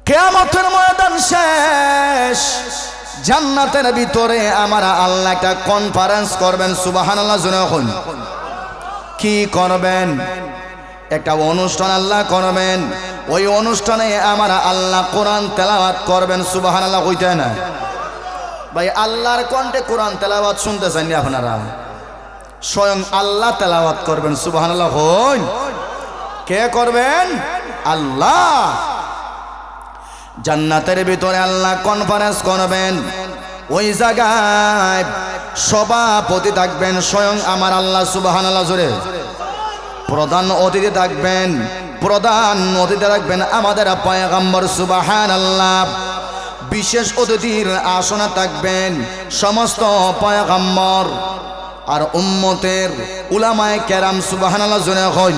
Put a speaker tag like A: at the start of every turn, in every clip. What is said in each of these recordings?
A: কিয়ামতের ময়দান শেষ, জান্নাতের ভিতরে আমার আল্লাহ একটা কনফারেন্স করবেন। সুবহানাল্লাহ জোরে বলুন। কি করবেন? একটা অনুষ্ঠান আল্লাহ করবেন। ওই অনুষ্ঠানে আমার আল্লাহ কোরআন তেলাওয়াত করবেন। সুবহানাল্লাহ কইতে না ভাই, আল্লাহর কণ্ঠে কোরআন তেলাওয়াত শুনতে চান আপনারা? স্বয়ং আল্লাহ তেলাওয়াত করবেন। সুবহানাল্লাহ হন। কে করবেন? আল্লাহ। জান্নাতের ভিতরে আল্লাহ কনফারেন্স করবেন। ওই জায়গায় সভাপতি থাকবেন স্বয়ং আমার আল্লাহ। সুবহানাল্লাহ জোরে। প্রধান অতিথি থাকবেন, প্রধান অতিথি থাকবেন আমাদের পয়গম্বর। সুবহানাল্লাহ। বিশেষ অতিথির আসনে থাকবেন সমস্ত পয়গম্বর আর উম্মতের উলামায়ে কেরাম। সুবহানাল্লাহ জোরে কই।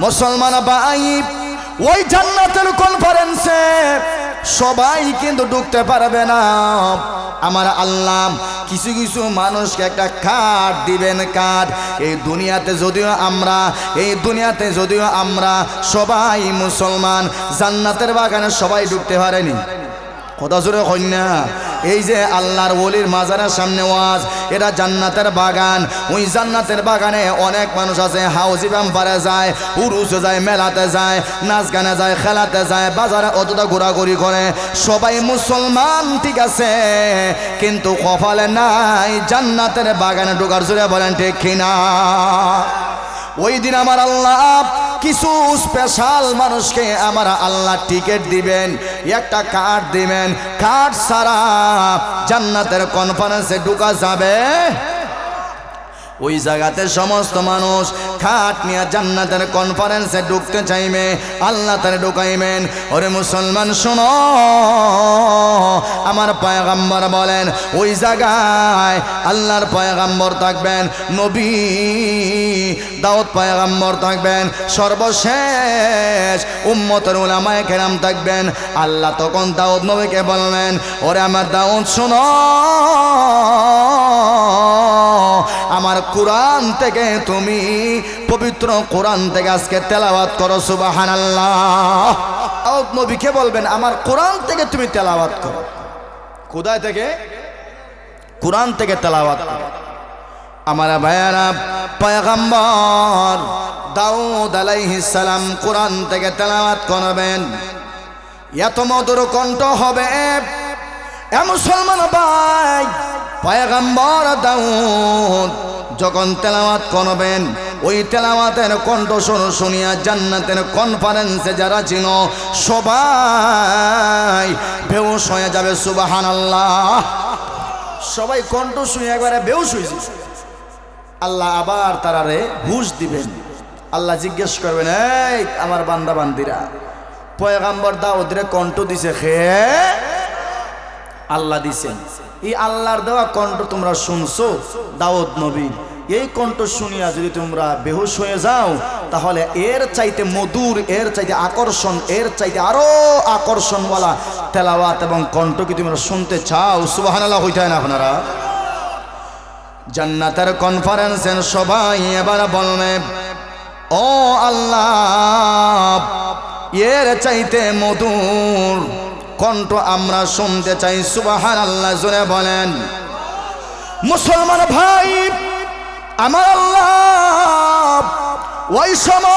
A: মুসলমান ভাই, ওই জান্নাতের কনফারেন্সে সবাই কিন্তু ঢুকতে পারবে না। আমার আল্লাহ কিছু কিছু মানুষকে একটা কার্ড দিবেন। কার্ড। এই দুনিয়াতে যদিও আমরা সবাই মুসলমান, জান্নাতের বাগানে সবাই ঢুকতে পারেনি। কথা জোরে কন্যা। এই যে আল্লাহর ওলির মাজারের সামনে ওয়াজ, এটা জান্নাতের বাগান। ওই জান্নাতের বাগানে অনেক মানুষ আছে, হাউজি বাম্পারে যায়, উরুসে যায়, মেলাতে যায়, নাচ গানে যায়, খেলাতে যায়, বাজারে অতটা ঘোরাঘুরি করে। সবাই মুসলমান, ঠিক আছে, কিন্তু কপালে নাই জান্নাতের বাগানে ঢোকার। জোরে বলেন ঠিক কিনা? ওই দিন আমার আল্লাহ কিছু স্পেশাল মানুষকে আমার আল্লাহ টিকিট দিবেন, একটা কার্ড দিবেন। কার্ড ছাড়া জান্নাতের কনফারেন্সে ঢোকা যাবে? ওই জায়গাতে সমস্ত মানুষ খাট নিয়ে জান্নাতের কনফারেন্সে ঢুকতে চাইবে, আল্লাহ তারে ঢুকাইবেন। ওরে মুসলমান শোনো, আমার পয়গম্বর বলেন ওই জায়গায় আল্লাহর পয়গম্বর থাকবেন, নবী দাউদ পয়গম্বর থাকবেন, সর্বশেষ উম্মতের উলামায়ে কেরাম থাকবেন। আল্লাহ তখন দাউদ নবীকে বলবেন, ওরে আমার দাউদ শোনো, আমার কোরআন থেকে তুমি পবিত্র কোরআন থেকে আজকে তেলাওয়াত করো। সুবহানাল্লাহ। দাউদ নবীকে বলবেন আমার কোরআন থেকে তুমি তেলাওয়াত করো। কোথায় থেকে? কোরআন থেকে তেলাওয়াত করো। আমার ভাইয়ারা, পয়গম্বর দাউদ আলাইহিস সালাম কোরআন থেকে তেলাওয়াত করবেন। এত মধুর কণ্ঠ হবে। এ মুসলমান ভাই, পয়গম্বর দাউদ যখন তেলাওয়াত করবেন, ওই তেলাওয়াতের কণ্ঠ শুনিয়া জান্নাতের কনফারেন্সে যারা ছিল সবাই বেহুশ হয়ে যাবে। সুবহানাল্লাহ। সবাই কণ্ঠ শুনে একবারে বেহুশ হয়েছে। আল্লাহ আবার তারারে হুশ দিবেন। আল্লাহ জিজ্ঞেস করবেন, এই আমার বান্দা বান্দিরা, পয়গম্বর দাউদরে কণ্ঠ দিছে খে? আল্লাহ দিছেন। এই আল্লাহর দেওয়া কণ্ঠ তোমরা শুনছো দাউদ নবী, এই কণ্ঠ শুনিয়া যদি তোমরা বেহুশ হয়ে যাও, তাহলে এর চাইতে মধুর, এর চাইতে আকর্ষণ, এর চাইতে আরো আকর্ষণওয়ালা তেলাওয়াত এবং কণ্ঠ কি তোমরা শুনতে চাও? সুবহানাল্লাহ হইতে না আপনারা? জান্নাতের কনফারেন্সের সবাই এবার বলবে, ও আল্লাহ, এর চাইতে মধুর কণ্ঠ আমরা শুনতে চাই। সুবহানাল্লাহ জোরে বলেন। মুসলমান ভাই, আমার আল্লাহ ওই সময়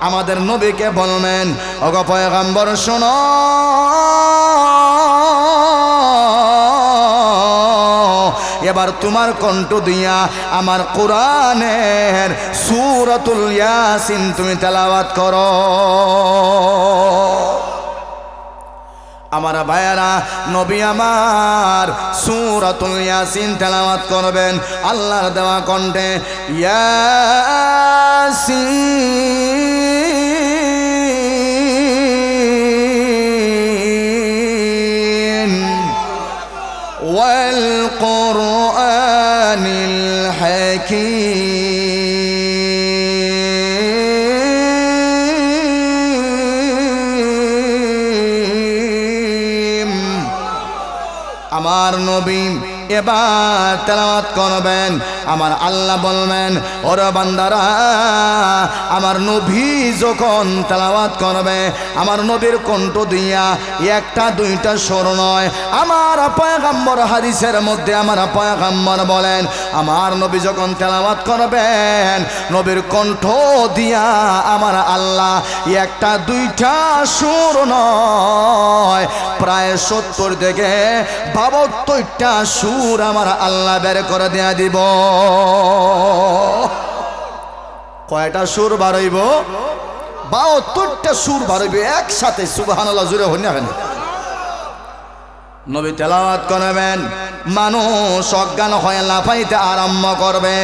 A: আমাদের নবীকে বলবেন, ওগো পয়গম্বর শোনো, এবার তোমার কণ্ঠ দিয়া আমার কোরআনের সূরাতুল ইয়াসিন তুমি তেলাওয়াত করো। আমার ভাইয়ারা, নবী আমার সূরাতুল ইয়াসিন তেলাওয়াত করবেন আল্লাহর দেওয়া কণ্ঠে। ইয়াসিন ওয়াল কুরআনিল হাকীম। আমার নবী এবার তেলাওয়াত করবেন আমার আল্লাহ বলবেন ওরে বান্দারা আমার নবী যখন তেলাওয়াত করবে আমার নবীর কণ্ঠ দিয়া একটা দুইটা সুর নয়, আমার পয়গম্বর হাদিসের মধ্যে আমার পয়গম্বর বলেন আমার নবী যখন তেলাওয়াত করবেন নবীর কণ্ঠ দিয়া আমার আল্লাহ একটা দুইটা সুর নয়, প্রায় 70 থেকে 72টা সুর আমার আল্লাহ বের করে দেয়া দিব। কয়টা সুর বাড়াইব? 72টা সুর বাড়াইব একসাথে। সুবহানাল্লাহ, জোরে হন না কেন? নবী তেলাওয়াত করবেন, মানুষ অজ্ঞান হয়ে লাফাইতে আরম্ভ করবে।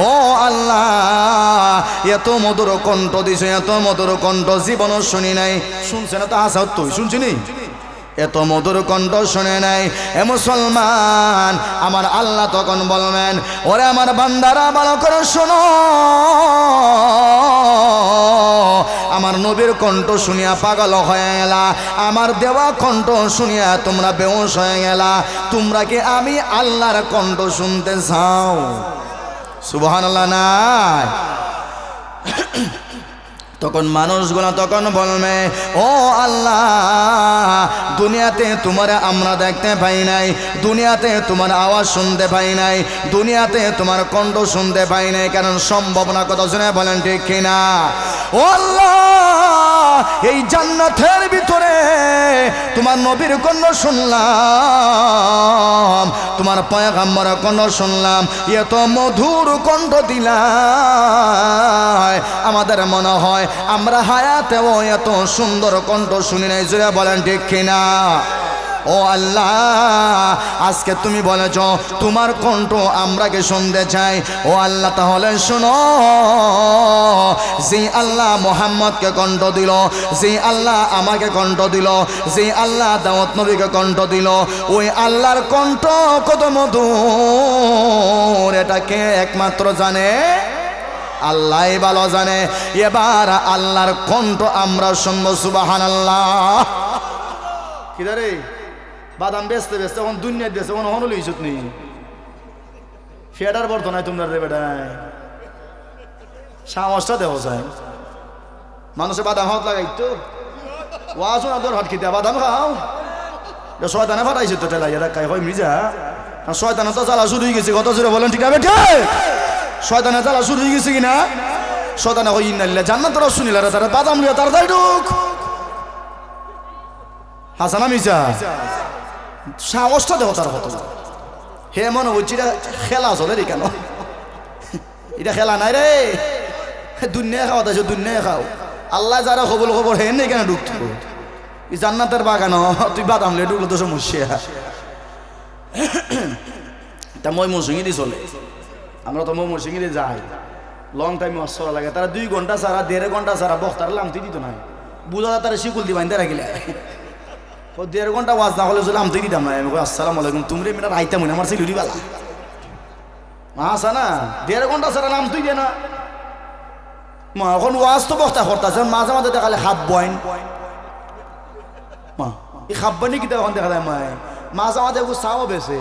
A: ও আল্লাহ, এত মধুর কণ্ঠ দিছে, এত মধুর কণ্ঠ জীবনও শুনি নাই। শুনছে না তো হাসা তুই শুনছিনি? এত মধুর কণ্ঠ শুনে নাই। এ মুসলমান, আমার আল্লাহ তখন বলবেন ওরে আমার বান্দারা ভালো করে শোনো, আমার নবীর কণ্ঠ শুনিয়া পাগল হয়ে গেলা, আমার দেওয়া কণ্ঠ শুনিয়া তোমরা বেহুশ হয়ে গেলা, তোমরা কি আমি আল্লাহর কণ্ঠ শুনতে চাও? সুবহানাল্লাহ নাই? তখন মানুষগুলো তখন বলবে ও আল্লাহ, দুনিয়াতে তোমার আমরা দেখতে পাই নাই, দুনিয়াতে তোমার আওয়াজ শুনতে পাই নাই, দুনিয়াতে তোমার কণ্ঠ শুনতে পাই নাই, কারণ সম্ভব না। কথা শুনে বলেন ঠিক কিনা? ও আল্লাহ, এই জান্নাতের ভিতরে তোমার নবীর কণ্ঠ শুনলাম, তোমার পয়গম্বরের কণ্ঠ শুনলাম, এত মধুর কণ্ঠ দিলাই আমাদের মনে হয় আমরা হায়াতেও এত সুন্দর কণ্ঠ শুনি নাই। জোরে বলেন ঠিক কিনা? ও আল্লাহ, আজকে তুমি বলেছ তোমার কণ্ঠ আমরাকে শুনতে চাই। ও আল্লাহ, তাহলে শোনো, যে আল্লাহ মোহাম্মদকে কণ্ঠ দিল, যে আল্লাহ আমাকে কণ্ঠ দিল, যে আল্লাহ দাউদ নবীকে কণ্ঠ দিল, ওই আল্লাহর কণ্ঠ কত মধুর এটা কে একমাত্র জানে? আল্লাহ ভালো জানে। এবার আল্লাহর কণ্ঠ আমরা শুনবো। সুবহানাল্লাহ। কিদারে বাদাম বেচতে বেচতে এখন দুনিয়া দিয়েছে, এখন হনলি ইসুত নেই ফেডার বর্ত নাই তোমরা রে বেটায় সাহসটা দেওয়া যায়। মানুষে বাদাম হাত লাগাইতো ওয়াজও না তোর হাত খেতে বাদাম খাও, শয়তানে ফাটাইছে তো টেলাই খাই হয় মিজা, শয়তানে তো জ্বালা শুরু হয়ে গেছে। কত জোরে বলেন ঠিক আছে? শয়তানে জ্বালা শুরু হয়ে গেছে কিনা? শয়তানে কই ইন্নাল্লাহ জান্নাতের শুনিলা রে, তারা বাদাম লিয়া তার যাই ঢুক হাসানা মিজা সাহসটা দেও তার কত। হে মনে হচ্ছে এটা খেলা চলে রে, কেন এটা খেলা নাই রে, দুনিয়া খাওয়া তাইছো, দুনিয়া খাও। আল্লাহ যারা খবর খবর হে নেই কেন ঢুকতো এই জান্নাতের বাগান, তুই বাদাম লিয়ে ঢুকলো তো সমস্যা। তা মই মৌসুমি চলে, আমরা তো মৌসুমি যাই, লং টাইম ওয়াশ করা লাগে। তারা 2 ঘন্টা ছাড়া 1.5 ঘন্টা ছাড়া বক্তার লামতি দিত না, বুঝা তারা শিকুল দি বাইন্দা রাখিলে 1.5 ঘন্টা ওয়াজ না হলে লামতি দিতাম না। আমি আসসালামু আলাইকুম, তুমি মেয়েরা রাইতাম না, আমার সিলুরি বালা আসা না 1.5 ঘন্টা ছাড়া লামতি দিয়ে না। এখন ওয়াজ তো বক্তা করতেছে, মাঝে মাঝে দেখালে হাফ বয়েন এই হাফ বয়নি কি এখন দেখা যায় মায়, মাঝে মাঝে চাও বেছে,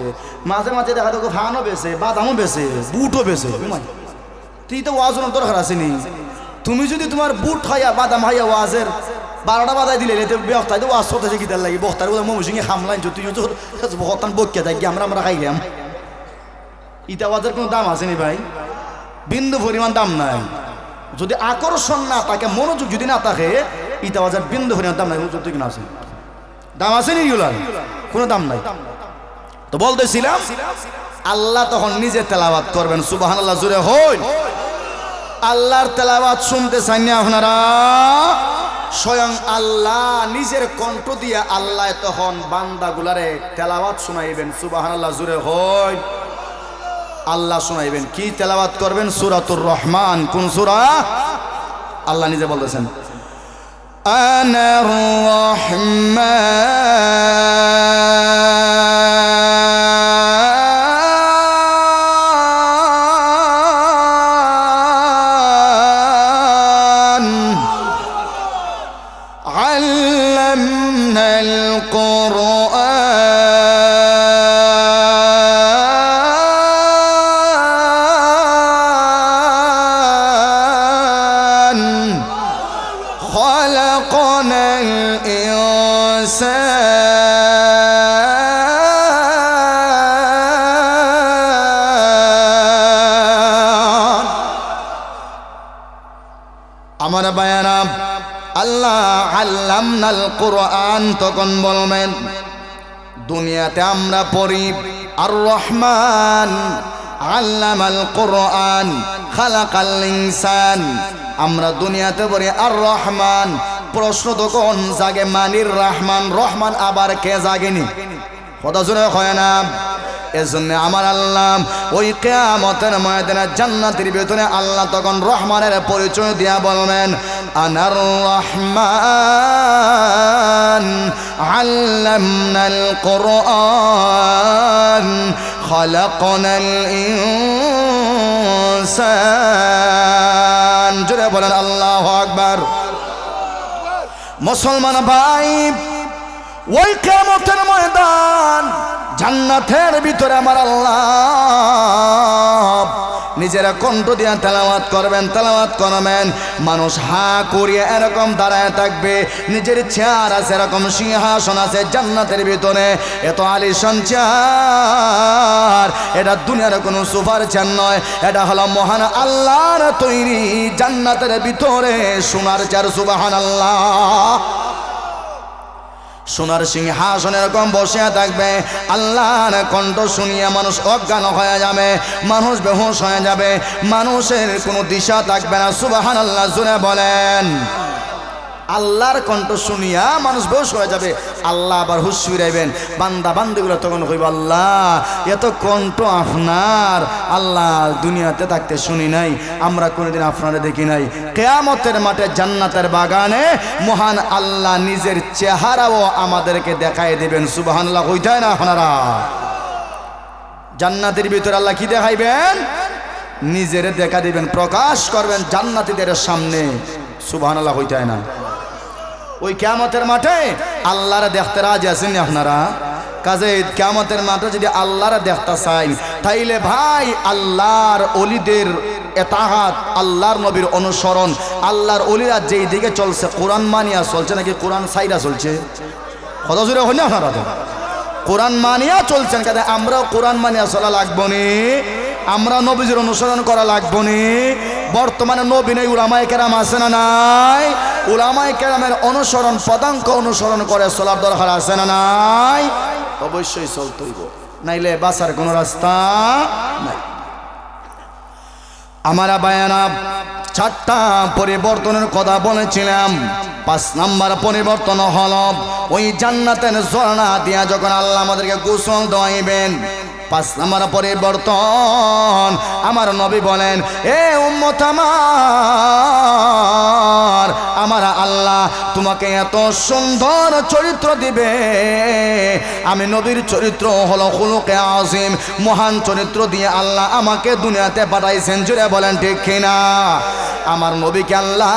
A: মাঝে মাঝে দেখা যায় ফানও বেছে, বাদামও বেছে, বুটও বেছে। তুই তো ওয়াজ দরকার আসেনি, তুমি যদি তোমার বুট খাইয়া বাদাম খাইয়া ওয়াজের 12টা বাজাই দিলে বক্তায় তো ওয়াজ করতেছে কি তার লাগে, বক্তার মৌসুমি খামলাইছ, তুই বক্তান বকিয়া থাকি আমরা খাই গেলাম। ইটা ওয়াজের কোনো দাম আসেনি ভাই, বিন্দু পরিমাণ দাম নাই। যদি আকর্ষণ না থাকে, মনোযোগ যদি না থাকে, ইটা ওয়াজের বিন্দু পরিমাণ দাম নাই। যদি কিনা আছে দাম আসেনি, এগুলার কোনো দাম নাই। তো বলতেছিলাম আল্লাহ তখন নিজে তেলাওয়াত করবেন। সুবহানাল্লাহ, জোরে হই। আল্লাহর তেলাওয়াত শুনতে চান না আপনারা? স্বয়ং আল্লাহ নিজের কণ্ঠ দিয়ে আল্লাহ তখন বান্দাগুলারে তেলাওয়াত শুনাইবেন। সুবহানাল্লাহ, জোরে হই। আল্লাহ শুনাইবেন। কি তেলাওয়াত করবেন? সূরাতুর রহমান। কোন সূরা? আল্লাহ নিজে বলতেছেন আনার রহমান আল্লামনাল কুরআন আমার বায়ানা আল্লাহ আল্লামনাল কোরআন তখন বলবেন দুনিয়াতে আমরা পড়ি আর রহমান আল্লামাল কোরআন খালাকাল ইনসান আমরা দুনিয়াতে পড়ি আর রহমান প্রশ্ন তখন জাগে মানির রহমান রহমান আবার কে জাগেনি কথা শুনে হয় না এজন্য আমার আল্লাহ ওই কিয়ামতের ময়দানে জান্নাতের ভিতরে আল্লাহ তখন রহমানের পরিচয় দিয়া বলবেন আনার রহমান আল্লামনাল কোরআন খালাকনাল ইনসান জোরে বলেন আল্লাহু আকবার মুসলমান ভাই ওই কিয়ামতের ময়দান জান্নাতের ভিতরে আমার আল্লাহ নিজেরা কণ্ঠ দিয়ে তেলাওয়াত করবেন মানুষ হা করিয়ে এরকম দাঁড়ায় থাকবে নিজের চেয়ার আছে এরকম সিংহাসন আছে জান্নাতের ভিতরে এত আলিশান চেয়ার এটা দুনিয়ার কোনো সুপার চেয়ার নয় এটা হলো মহান আল্লাহর তৈরি জান্নাতের ভিতরে সোনার চেয়ার সুবহানাল্লাহ সোনার সিংহাসন এরকম বসে থাকবে আল্লাহর কণ্ঠ শুনিয়ে মানুষ অজ্ঞান হয়ে যাবে মানুষ বেহুশ হয়ে যাবে মানুষের কোনো দিশা থাকবে না সুবহানাল্লাহ জোরে বলেন আল্লাহর কণ্ঠ শুনিয়া মানুষ বেহুশ হয়ে যাবে আল্লাহ আবার হুঁশ ফিরাইবেন বান্দা বান্দিগুলো তখন কইব আল্লাহ এত কণ্ঠ আপনার আল্লাহ দুনিয়াতে থাকতে শুনি নাই আমরা কোনোদিন আপনারা দেখি নাই কিয়ামতের মাঠে জান্নাতের বাগানে মহান আল্লাহ নিজের চেহারাও আমাদেরকে দেখায় দিবেন সুবহানাল্লাহ কইতায় না আপনারা জান্নাতের ভিতরে আল্লাহ কি দেখাইবেন নিজের দেখা দিবেন প্রকাশ করবেন জান্নাতীদের সামনে সুবহানাল্লাহ কইতায় না ওই কিয়ামতের মাঠে আল্লাহর দেখতে রাজি আছেন আপনারা কাজে কিয়ামতের মাঠে যদি আল্লাহর দেখতে চাই তাইলে ভাই আল্লাহর ওলিদের এতাহাত আল্লাহর নবীর অনুসরণ আল্লাহর ওলিরা যেই দিকে চলছে কোরআন মানিয়া চলছে নাকি কোরআন সাইরা চলছে কত জোরে হয় না আপনারা কোরআন মানিয়া চলছেন কাজে আমরাও কোরআন মানিয়া চলা লাগবো নি আমরা নবীজির অনুসরণ করা লাগবো নি বর্তমানে নবী নেই উলামায়ে কেরাম আছে না নাই উলামায়ে কেরামের অনুসরণ পদাঙ্ক অনুসরণ করে চলার দরকার আছে না নাই অবশ্যই চলতে হইব নাইলে বাঁচার কোনো রাস্তা নাই আমার বায়ানা চারটা পরিবর্তনের কথা বলেছিলাম 5 নাম্বার পরিবর্তন হলো ওই জান্নাতের ঝর্ণা দিয়া যখন আল্লাহ আমাদেরকে গোসল দেওয়াইবেন 5 নাম্বার পরিবর্তন আমার নবী বলেন এ উম্মত আমার আল্লাহ তোমাকে এত সুন্দর চরিত্র দিবে আমি নবীর চরিত্র হলো খুলুকে আযীম মহান চরিত্র দিয়ে আল্লাহ আমাকে দুনিয়াতে পাঠাইছেন জুড়ে বলেন ঠিক কিনা আমার নবীকে আল্লাহ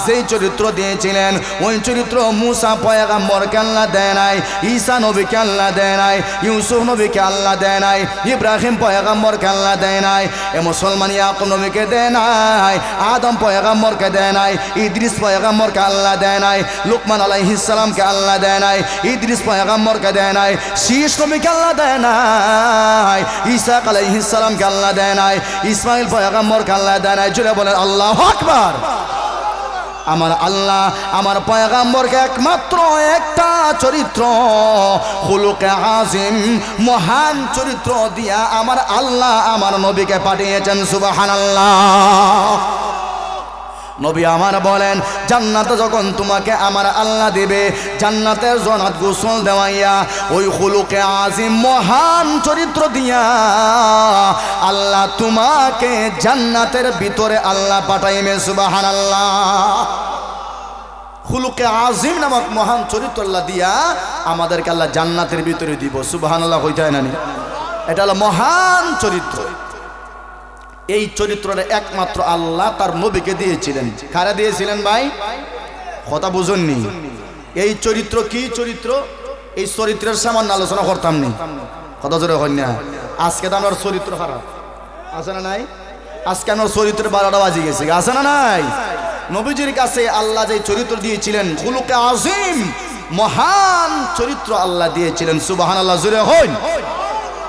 A: যেই চরিত্র দিয়েছিলেন ওই চরিত্র মুসা পয়গম্বরকে আল্লাহ দেয় নাই ঈসা নবীকে আল্লাহ দেয় নাই ইউসুফ নবীকে আল্লাহ দেয় নাই ইব্রাহিম পয়গম্বরকে আল্লাহ দেয় নাই এ মুসলমান ইয়াকুব নবীকে দেয় নাই আদম পয়গম্বরকে দেয় নাই ইদ্রিস পয়গম্বরকে আল্লাহ দেয় নাই লুকমান আলাইহিস সালামকে আল্লাহ দেয় নাই ইদ্রিস পয়গম্বরকে দেয় নাই শীষ নবীকে আল্লাহ দেয় নাই ঈসা আলাইহিস সালামকে আল্লাহ দেয় নাই ইসমাইল পয়গম্বরকে আল্লাহ দেয় নাই জুড়ে বলেন আল্লাহু আকবার আমার আল্লাহ আমার পয়গম্বরকে একমাত্র একটা চরিত্র খুলুকে আযীম মহান চরিত্র দিয়া আমার আল্লাহ আমার নবীকে পাঠিয়েছেন সুবহানাল্লাহ নবী আমার বলেন জান্নাতে যখন তোমাকে আমার আল্লাহ দিবে জান্নাতের জান্নাত গোসল দেওয়াইয়া ওই খুলুকে আযীম মহান চরিত্র দিয়া আল্লাহ তোমাকে জান্নাতের ভিতরে আল্লাহ পাঠাইবে সুবহানাল্লাহ খুলুকে আযীম নামক মহান চরিত্র আল্লাহ দিয়া আমাদেরকে আল্লাহ জান্নাতের ভিতরে দিব সুবহানাল্লাহ হইতে হয় না এটা হলো মহান চরিত্র এই চরিত্রটা একমাত্র আল্লাহ তার নবীকে দিয়েছিলেন কারা দিয়েছিলেন ভাই কথা বুঝুননি এই চরিত্র কি চরিত্র এই চরিত্রের সামান্য আলোচনা করতাম নি কথা জোরে হয় না আজকে তো আমার চরিত্র খারাপ আছে না নাই আজকে আমার চরিত্রের 12টা বাজে গেছে আছে না নাই নবীজির কাছে আল্লাহ যে চরিত্র দিয়েছিলেন খুলুকে আজিম, মহান চরিত্র আল্লাহ দিয়েছিলেন। সুবহানাল্লাহ, জোরে হন।